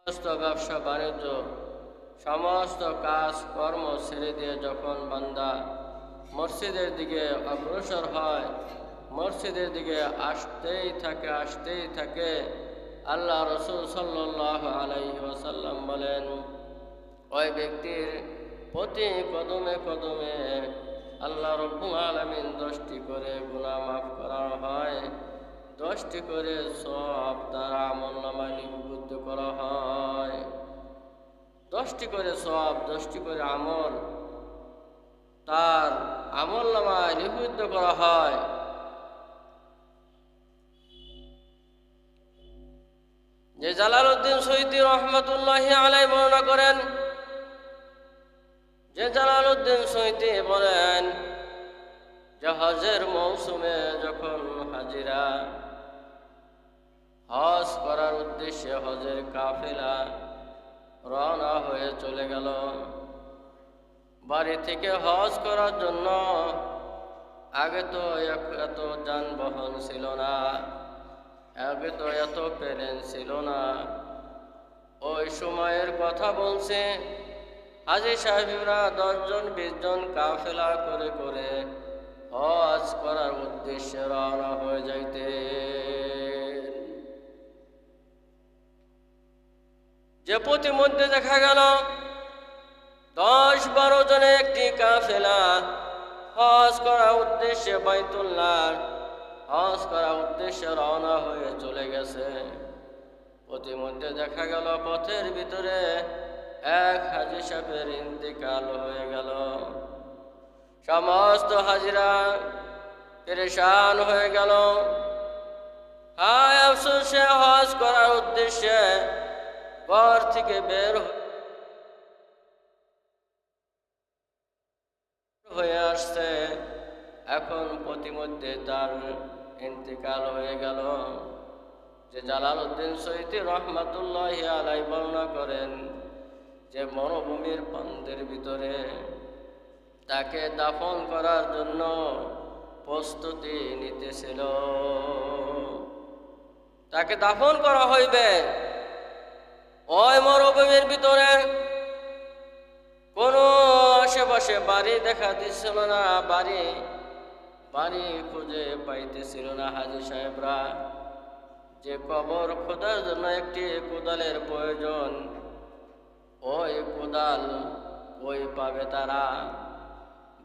সমস্ত ব্যবসা বাণিজ্য, সমস্ত কাজ কর্ম ছেড়ে দিয়ে যখন বান্দা মসজিদের দিকে অগ্রসর হয়, মসজিদের দিকে আসতেই থাকে, আল্লাহ রসুল সাল্লাল্লাহু আলাইহি ওয়াসাল্লাম বলেন, ওই ব্যক্তির প্রতি কদমে কদমে আল্লাহ রব্বুল আলামিন 10টি করে গুনাহ মাফ করা হয়, 10টি করে সওয়াব তার আমলনামায় লিপিবদ্ধ করা হয়। 10টি করে সওয়াব, 10টি করে আমল তার আমলনামায় লিপিবদ্ধ করা হয়। যে জালালউদ্দিন সৈয়দী রহমাতুল্লাহি আলাইহি বর্ণনা করেন, যে জালালউদ্দিন সৈয়দী বলেন যে হজের মৌসুমে যখন হাজিরা হজ করার উদ্দেশ্যে হজের কাফেলা রওনা হয়ে চলে গেল। বাড়ি থেকে হজ করার জন্য আগে তো এত যানবাহন ছিল না, আগে তো এত প্লেন ছিল না। ওই সময়ের কথা বলছে, হাজী সাহেবরা 10 জন 20 জন কাফেলা করে করে হজ করার উদ্দেশ্যে রওনা হয়ে যাইতে। যে প্রতিমধ্যে দেখা গেল 10-12 জনের একটি কাফেলা হজ করার উদ্দেশ্যে বাইতুল্লাহ হজ করার উদ্দেশ্যে রওনা হয়ে চলে গেছে। প্রতিমধ্যে দেখা গেল পথের ভিতরে এক হাজী সাহেবের ইন্তেকাল হয়ে গেল। সমস্ত হাজিরা পেরেশান হয়ে গেল। হায় আফসোস, সে হজ করার উদ্দেশ্যে ঘর থেকে বের হয়ে আসছে, এখন প্রতিমধ্যে তার ইন্তেকাল হয়ে গেল। যে জালালউদ্দিন সৈয়দী রহমাতুল্লাহি আলাইহি বর্ণনা করেন যে মরুভূমির প্রান্তের ভিতরে তাকে দাফন করার জন্য প্রস্তুতি নিতেছিল। তাকে দাফন করা হইবে, ওই মরুভূমির ভিতরে কোনো আশেপাশে বাড়ি দেখা দিচ্ছিল না, বাড়ি খুঁজে পাইতেছিল না। হাজী সাহেবরা যে কবর খোদার জন্য একটি কোদালের প্রয়োজন, ওই কোদাল ওই পাবে তারা।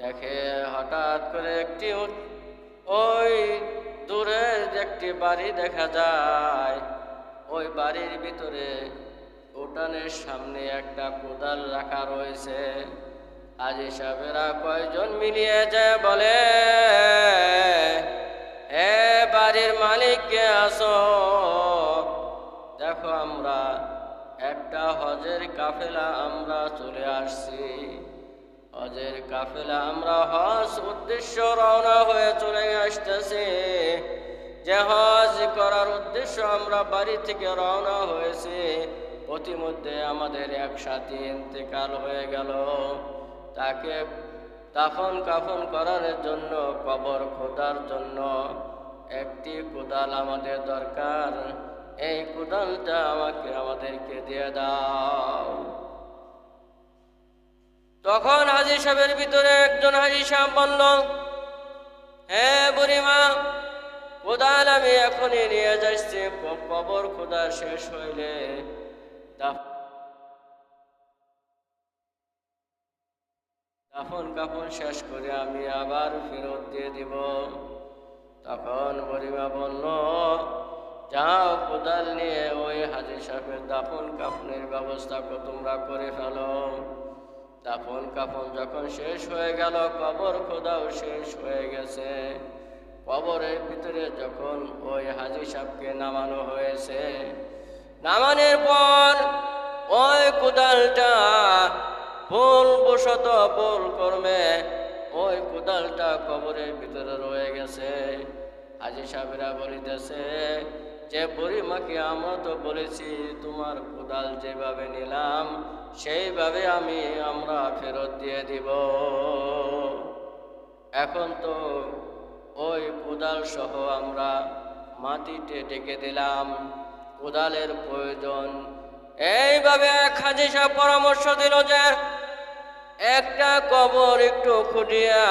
দেখে হঠাৎ করে একটি ওই দূরে একটি বাড়ি দেখা যায়, ওই বাড়ির ভিতরে উঠানের সামনে একটা কোদাল রাখা রয়েছে। হাজী সাহেবেরা কয়জন মিলিয়ে যায় বলে, হে বাড়ির মালিক কে আসো, দেখো আমরা একটা হজের কাফেলা আমরা চলে আসছি, হজের কাফেলা আমরা হজ উদ্দেশ্য রওনা হয়ে চলে আসতেছি। যে হজ করার উদ্দেশ্য আমরা বাড়ি থেকে রওনা হয়েছি, প্রতিমধ্যে আমাদের এক সাথী ইন্তেকাল হয়ে গেল। তাকে দাফন কাফন করার জন্য, কবর খোদার জন্য একটি কোদাল আমাদের দরকার, এই কোদালটা আমাদেরকে দিয়ে দাও। তখন হাজী সাহেবের ভিতরে একজন হাজী সাহেব বলল, হে বুড়িমা, কোদাল আমি এখনই নিয়ে যাচ্ছি, কবর খোদা শেষ হইলে দাফন কাফন শেষ করে আমি আবার ফেরত দিয়ে দিব। তখন বুড়িমা বলল, যাও কোদাল নিয়ে ওই হাজী সাহেবের দাফন কাফনের ব্যবস্থা তোমরা করে ফেলো। দাফন কাফন যখন শেষ হয়ে গেল, কবর খোদাও শেষ হয়ে গেছে। কবরের ভিতরে যখন ওই হাজী সাহেবকে নামানো হয়েছে, নামানোর পর ওই কোদালটা ভুলবশত ভুল কর্মে ওই কোদালটা কবরের ভিতরে রয়ে গেছে। হাজী সাহেবরা বলিতেছে যে বুড়িমাকে আমরা তো বলেছি তোমার কোদাল যেভাবে নিলাম সেইভাবে আমরা ফেরত দিয়ে দিব। এখন তো ওই কোদাল সহ আমরা মাটিতে ঢেকে দিলাম, কোদালের প্রয়োজন। এই এইভাবে এক হাজি সাহেব পরামর্শ দিল যে একটা কবর একটু খুঁড়িয়া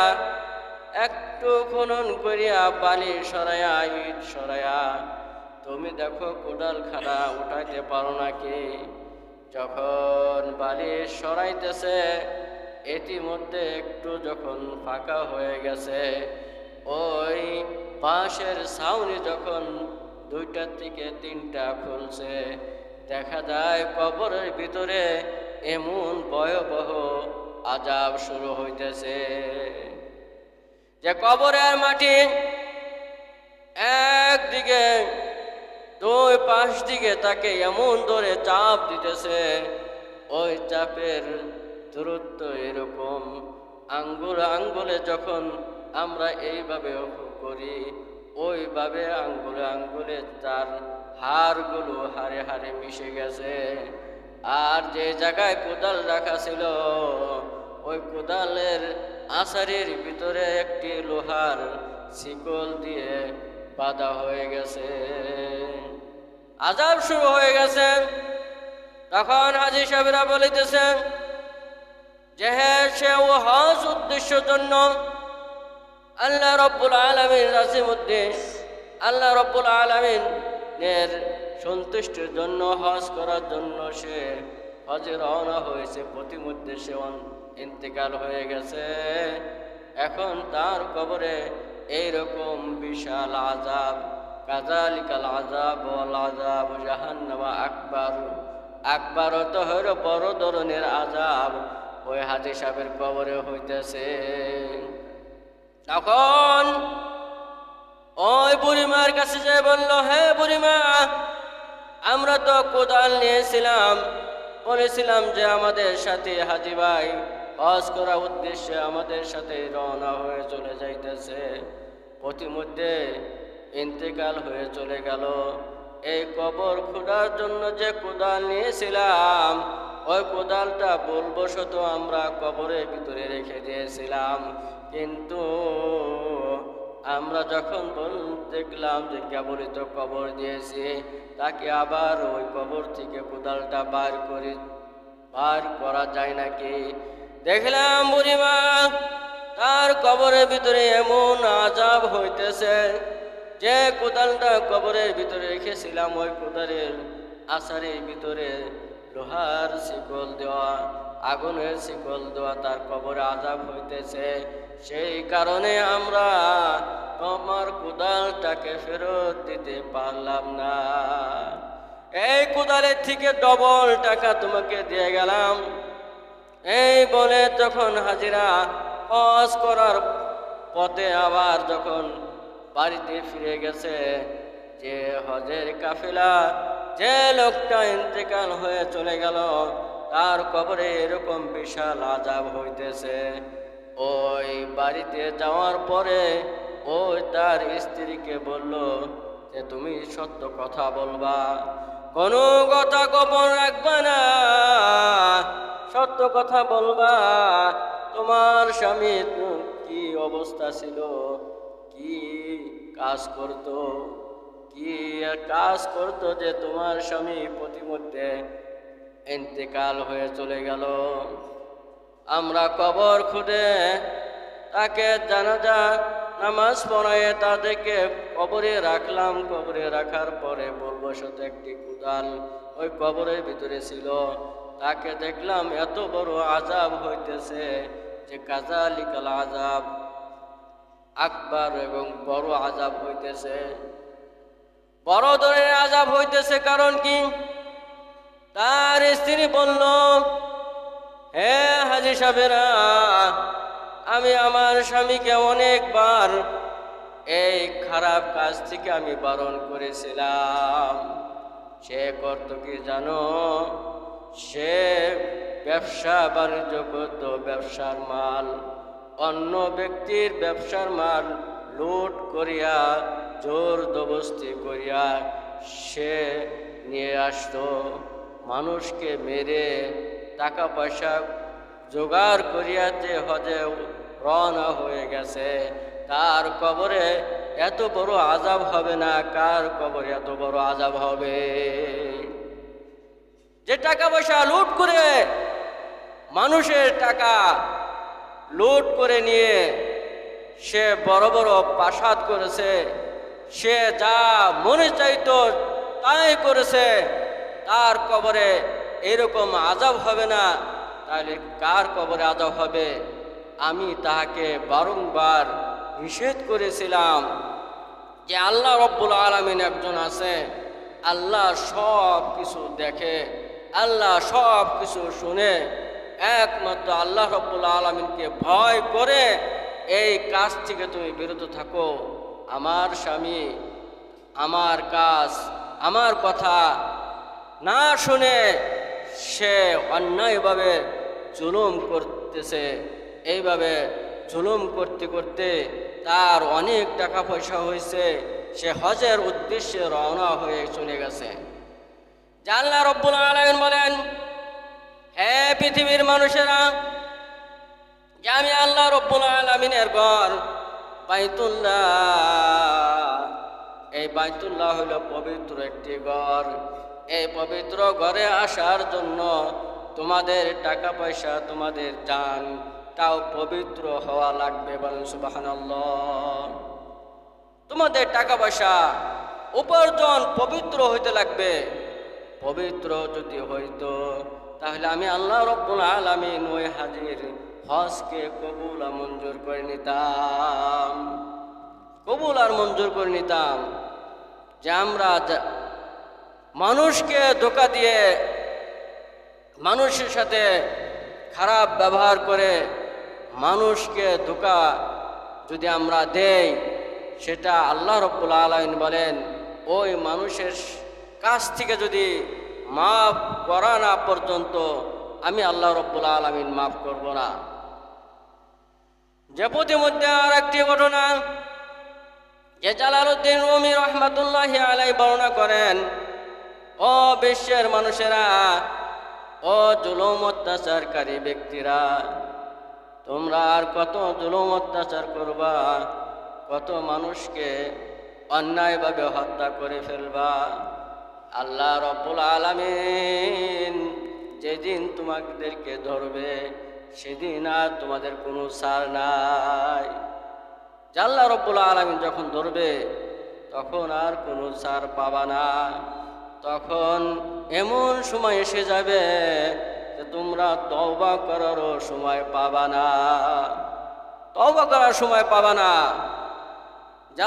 একটু খনন করিয়া বালি সরাইয়া ইট সরাইয়া তুমি দেখো কোদাল খানা উঠাইতে পারো নাকি। যখন বালি সরাইতেছে ইতিমধ্যে একটু যখন ফাঁকা হয়ে গেছে, ওই বাঁশের ছাউনি যখন 2টা থেকে 3টা খুলছে, দেখা যায় কবরের ভিতরে এমন ভয়াবহ আযাব শুরু হইতেছে যে কবরের মাটি একদিকে 2 পাশ দিকে তাকে এমন ধরে চাপ দিতেছে, ওই চাপের দূরত্ব এরকম আঙ্গুলে যখন আমরা এইভাবে করি, ওইভাবে আঙ্গুলে তার হাড়গুলো হাড়ে হাড়ে মিশে গেছে। আর যে জায়গায় কোদাল রাখা ছিল, ওই কোদালের আষাঢ়ের ভিতরে একটি লোহার শিকল দিয়ে বাঁধা হয়ে গেছে। আযাব শুরু হয়ে গেছে। তখন হাজী সাহেবরা বলিতেছেন যে হ্যাঁ, সে ও হজ উদ্দেশ্যের জন্য আল্লাহ রব্বুল আলামিন রাজিমুদ্দিন, আল্লাহ রব্বুল আলামিনের সন্তুষ্টির জন্য হজ করার জন্য সে হজে রওনা হয়েছে, প্রতিমধ্যে সে ইন্তেকাল হয়ে গেছে। এখন তার কবরে এইরকম বিশাল আযাব, কাযালিকাল আযাব ওয়াল আযাব জাহান্নাম আকবার, আকবার তো হইল বড় ধরনের আযাব ওই হাজী সাহেবের কবরে হইতেছে। তখন ওই বুড়িমার কাছে যেয়ে বলল, হে বুড়িমা, আমরা তো কোদাল নিয়েছিলাম, বলেছিলাম যে আমাদের সাথে হাজী ভাই হজ করার উদ্দেশ্যে আমাদের সাথে রওনা হয়ে চলে যাইতেছে, প্রতিমধ্যে ইন্তেকাল হয়ে চলে গেল। এই কবর খোঁড়ার জন্য যে কোদাল নিয়েছিলাম, ওই কোদালটা ভুলবশত আমরা কবরের ভিতরে রেখে দিয়েছিলাম, কিন্তু আমরা যখন দেখলাম যে কেবলই তো কবর দিয়েছি, তাকে আবার ওই কবর থেকে কোদালটা বার করা যায় নাকি। দেখলাম বুড়িমা তার কবরের ভিতরে এমন আযাব হইতেছে যে কোদালটা কবরের ভিতরে রেখেছিলাম, ওই কোদালের আষাঢ়ের ভিতরে লোহার শিকল দেওয়া, আগুনের শিকল দেওয়া, তার কবরে আযাব হইতেছে। সেই কারণে আমরা তোমার কোদালটাকে ফেরত দিতে পারলাম না, এই কোদালের থেকে ডবল টাকা তোমাকে দিয়ে গেলাম। এই বলে তখন হাজিরা হজ করার পথে আবার যখন বাড়িতে ফিরে গেছে, যে হজের কাফেলা, যে লোকটা ইন্তেকাল হয়ে চলে গেল, তার কবরে এরকম বিশাল আযাব হইতেছে। ওই বাড়িতে যাওয়ার পরে ওই তার স্ত্রীকে বলল যে তুমি সত্য কথা বলবা, কোনো কথা গোপন রাখবা না, সত্য কথা বলবা। তোমার স্বামী কি অবস্থা ছিল, কি কাজ করতো যে তোমার স্বামী প্রতিমধ্যে ইন্তেকাল হয়ে চলে গেল। আমরা কবর খুঁড়ে তাকে জানাজা নামাজ পড়ায় তাদেরকে কবরে রাখলাম। কবরে রাখার পরে ভুলবশত একটি কোদাল ওই কবরের ভিতরে ছিল, তাকে দেখলাম এত বড় আযাব হইতেছে যে কাযালিকাল আযাব আকবার, এবং বড় আযাব হইতেছে, বড় ধরনের আযাব হইতেছে। কারণ কি? তার স্ত্রী বলল, হে হাজী সাহেবেরা, আমি আমার স্বামীকে অনেকবার এই খারাপ কাজ থেকে আমি বারণ করেছিলাম। সে করত কি জানো? সে ব্যবসা বাণিজ্য করত, ব্যবসার মাল, অন্য ব্যক্তির ব্যবসার মাল লুট করিয়া জোর জবরদস্তি করিয়া সে নিয়ে আসতো, মানুষকে মেরে টাকা পয়সা জোগাড় করিয়াতে হজে রওনা হয়ে গেছে। তার কবরে এত বড় আযাব হবে না? কার কবরে এত বড় আযাব হবে? যে টাকা পয়সা লুট করে, মানুষের টাকা লুট করে নিয়ে সে বড় বড় প্রাসাদ করেছে, সে যা মনে চাইতো তাই করেছে, তার কবরে এরকম আযাব হবে না, তাহলে কার কবরে আযাব হবে? আমি তাহাকে বারংবার নিষেধ করেছিলাম যে আল্লাহ রব্বুল আলামিন একজন আছে, আল্লাহ সব কিছু দেখে, আল্লাহ সব কিছু শুনে। একমাত্র আল্লাহ রব্বুল আলামিনকে ভয় করে এই কাজ থেকে তুমি বিরত থাকো। আমার স্বামী আমার কাজ, আমার কথা না শুনে সে অন্যায়ভাবে জুলুম করতেছে। এইভাবে জুলুম করতে করতে তার অনেক টাকা পয়সা হয়েছে, সে হজের উদ্দেশ্যে রওনা হয়ে চলে গেছে। আল্লাহ রব্বুল আলামিন বলেন, হে পৃথিবীর মানুষেরা, যে আমি আল্লাহ রব্বুল আলামিনের ঘর বাইতুল্লাহ, এই বাইতুল্লাহ হলো পবিত্র একটি ঘর। এই পবিত্র ঘরে আসার জন্য তোমাদের টাকা পয়সা, তোমাদের জান তাও পবিত্র হওয়া লাগবে। বলেন সুবহানাল্লাহ। তোমাদের টাকা পয়সা উপার্জন পবিত্র হইতে লাগবে। পবিত্র যদি হইতো তাহলে আমি আল্লাহ রব্বুল আলামিন ওই হাজির হজকে কবুল আর মঞ্জুর করে নিতাম, কবুল আর মঞ্জুর করে নিতাম। যে আমরা মানুষকে ধোঁকা দিয়ে, মানুষের সাথে খারাপ ব্যবহার করে মানুষকে ধোঁকা যদি আমরা দেই, সেটা আল্লাহ রব্বুল আলামিন বলেন ওই মানুষের কাছ থেকে যদি মাফ করা না পর্যন্ত আমি আল্লাহ রব্বুল আলামিন মাফ করব না। যে প্রতিমধ্যে আর একটি ঘটনা যে জালালউদ্দিন রুমি রহমাতুল্লাহি আলাইহি বর্ণনা করেন, ও বিশ্বের মানুষেরা, ও জুলুম অত্যাচারকারী ব্যক্তিরা, তোমরা আর কত জুলুম অত্যাচার করবা, কত মানুষকে অন্যায়ভাবে হত্যা করে ফেলবা। আল্লাহ রব্বুল আলামিন যেদিন তোমাদেরকে ধরবে সেদিন আর তোমাদের কোনো ছাড় নাই। আল্লাহ রব্বুল আলামিন যখন ধরবে তখন আর কোনো ছাড় পাবা না। তখন এমন সময় এসে যাবে যে তোমরা তওবা করারও সময় পাবা না, তওবা করার সময় পাবা না।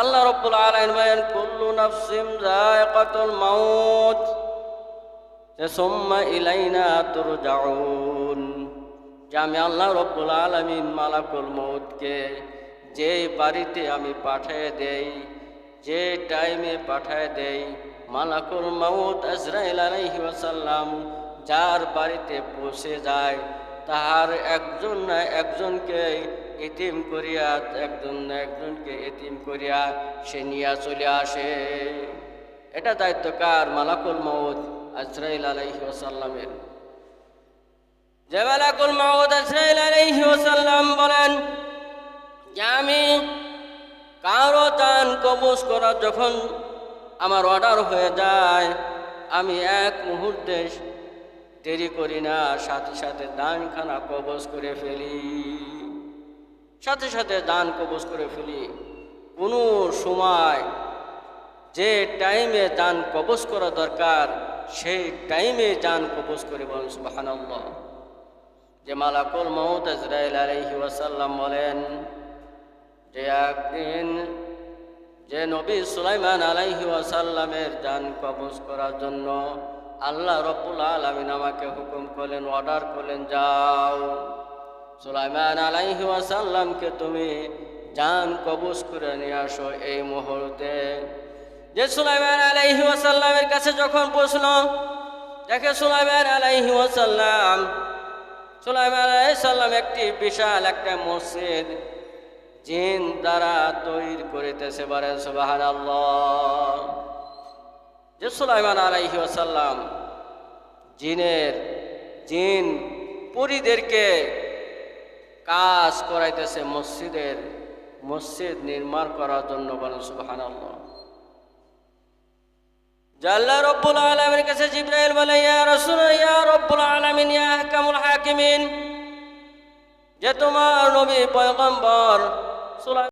আল্লাহ রব্বুল আলামিন বলেন, কুল্লু নাফসিন যায়িকাতুল মাউত সুম্মা ইলাইনা তুরজাউন। যে আমি আল্লাহ রব্বুল আলামিন মালাকুল মউতকে যে বাড়িতে আমি পাঠিয়ে দেই, যে টাইমে পাঠিয়ে দেই, মালাকুল মউত আজরাইল আলাইহি ওয়াসাল্লাম যার বাড়িতে পৌঁছে যায়, তাহার একজন না একজনকে এতিম করিয়া, একজন না একজনকে এতিম করিয়া সে নিয়ে চলে আসে। এটা দায়িত্ব কার? মালাকুল মউত আজরাইল আলাইহি ওয়াসাল্লামের। যে মালাকুল মউত আজরাইল আলাইহি ওয়াসাল্লাম বলেন যে আমি কারো জান কবজ করা যখন আমার অর্ডার হয়ে যায়, আমি এক মুহূর্তে দেরি করি না, সাথে সাথে দানখানা কবজ করে ফেলি, সাথে সাথে দান কবজ করে ফেলি। কোনো সময় যে টাইমে দান কবজ করা দরকার সেই টাইমে দান কবজ করে। বলেন সুবহানাল্লাহ। যে মালাকুল মউত আজরাইল আলাইহি ওয়াসাল্লাম বলেন যে একদিন যে নবী সুলাইমান আলাইহি ওয়াসাল্লামের জান কবজ করার জন্য আল্লাহ রব্বুল আলামিন আমাকে হুকুম করলেন, অর্ডার করলেন, যাও সুলাইমান আলাইহি ওয়াসাল্লামকে তুমি জান কবজ করে নিয়ে আসো এই মুহূর্তে। যে সুলাইমান আলাইহি ওয়াসাল্লামের কাছে যখন পৌঁছল, দেখে সুলাইমান আলাইহি ওয়াসাল্লাম, সুলাইমান আলাইহিস সালাম একটি বিশাল একটা মসজিদ জিন দ্বারা তৈরি করিতেছে। বলেন সুবহানাল্লাহ। যে সুলাইমান আলাইহি ওয়াসাল্লাম জিন পরীদেরকে কাজ করাইতেছে মসজিদ নির্মাণ করার জন্য। বলেন সুবহানাল্লাহ। যে আল্লাহ রব্বুল আলামিনের কাছে জিবরাইল বলে, ইয়া রাসূল, ইয়া রব্বুল আলামিন, ইয়া আহকামুল হাকিমিন, যে তোমার নবী পয়গম্বর